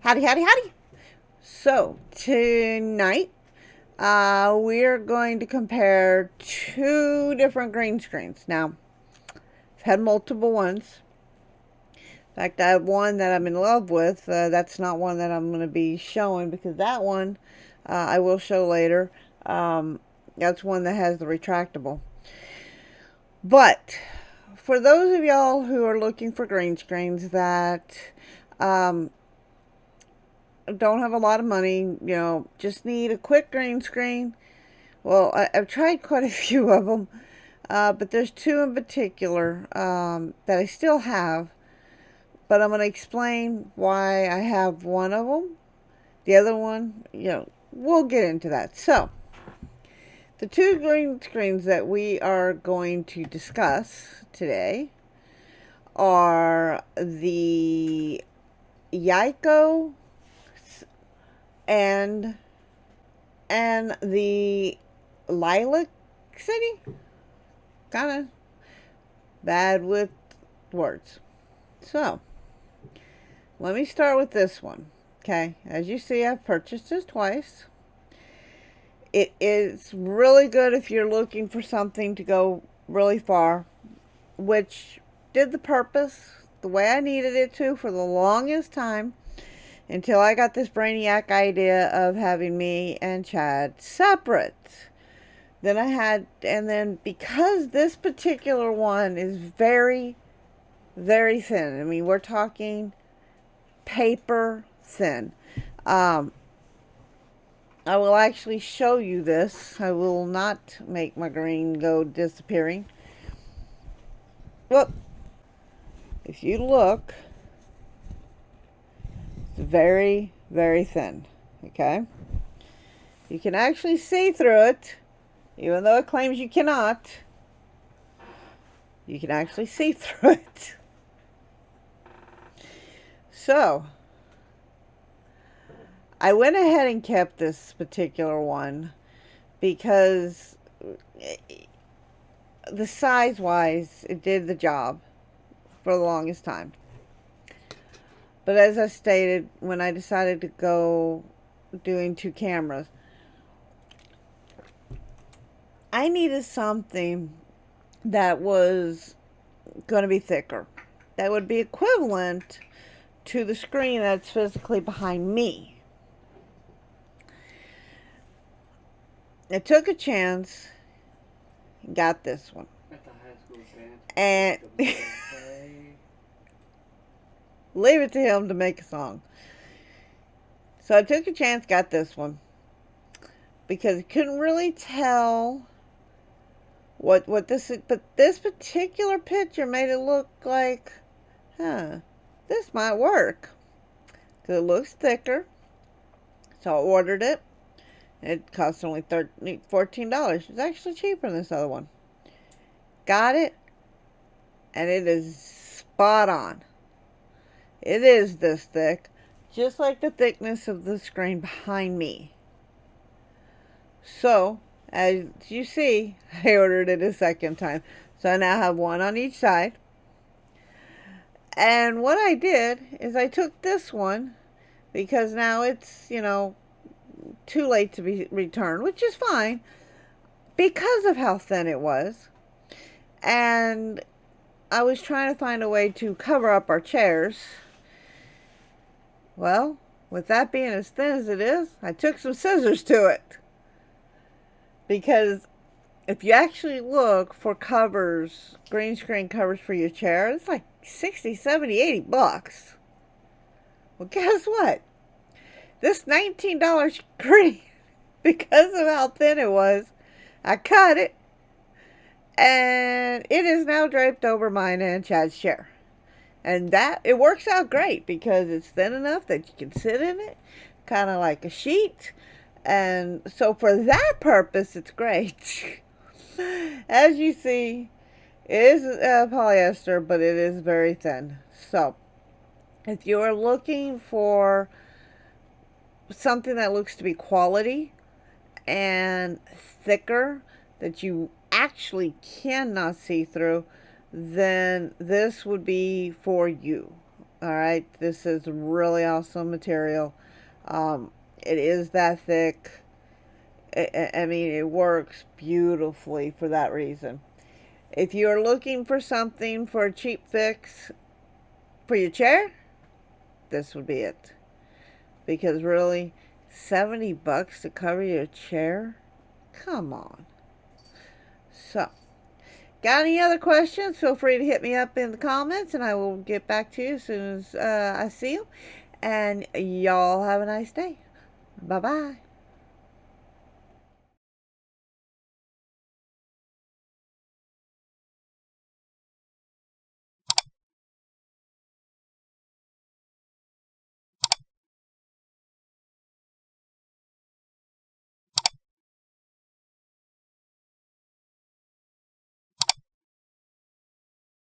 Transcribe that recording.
Howdy, howdy, howdy. So, tonight, we're going to compare two different green screens. Now, I've had multiple ones. In fact, I have one that I'm in love with. That's not one that I'm going to be showing because that one I will show later. That's one that has the retractable. But for those of y'all who are looking for green screens that don't have a lot of money, just need a quick green screen. Well, I've tried quite a few of them, but there's two in particular that I still have. But I'm going to explain why I have one of them. The other one, we'll get into that. So, the two green screens that we are going to discuss today are the YICOE and the LYLYCTY. Kind of bad with words. So, let me start with this one. Okay, as you see, I've purchased this twice. It is really good if you're looking for something to go really far, which did the purpose the way I needed it to for the longest time until I got this brainiac idea of having me and Chad separate. And then because this particular one is very, very thin. I mean, we're talking paper thin. I will actually show you this. I will not make my green go disappearing. Well, if you look, it's very, very thin. Okay? You can actually see through it, even though it claims you cannot. You can actually see through it. So, I went ahead and kept this particular one because the size-wise, it did the job for the longest time. But as I stated, when I decided to go doing two cameras, I needed something that was going to be thicker. That would be equivalent to the screen that's physically behind me. I took a chance and got this one. At the high school dance. And leave it to him to make a song. So I took a chance, got this one. Because I couldn't really tell what this is. But this particular picture made it look like, this might work. Because it looks thicker. So I ordered it. It cost only $14. It's actually cheaper than this other one. Got it. And it is spot on. It is this thick. Just like the thickness of the screen behind me. So, as you see, I ordered it a second time. So I now have one on each side. And what I did is I took this one, because now it's, too late to be returned, which is fine because of how thin it was. And I was trying to find a way to cover up our chairs. Well, with that being as thin as it is, I took some scissors to it. Because if you actually look for covers, green screen covers for your chair, it's like 60, 70, 80 bucks. Well, guess what? This $19 screen, because of how thin it was, I cut it, and it is now draped over mine and Chad's chair. And it works out great because it's thin enough that you can sit in it, kind of like a sheet. And so for that purpose, it's great. As you see, it is polyester, but it is very thin. So if you are looking for something that looks to be quality and thicker that you actually cannot see through, then this would be for you. All right, this is really awesome material. It is that thick. I mean, it works beautifully for that reason. If you're looking for something for a cheap fix for your chair, this would be it. Because really, 70 bucks to cover your chair? Come on. So, got any other questions? Feel free to hit me up in the comments and I will get back to you as soon as I see you. And y'all have a nice day. Bye-bye.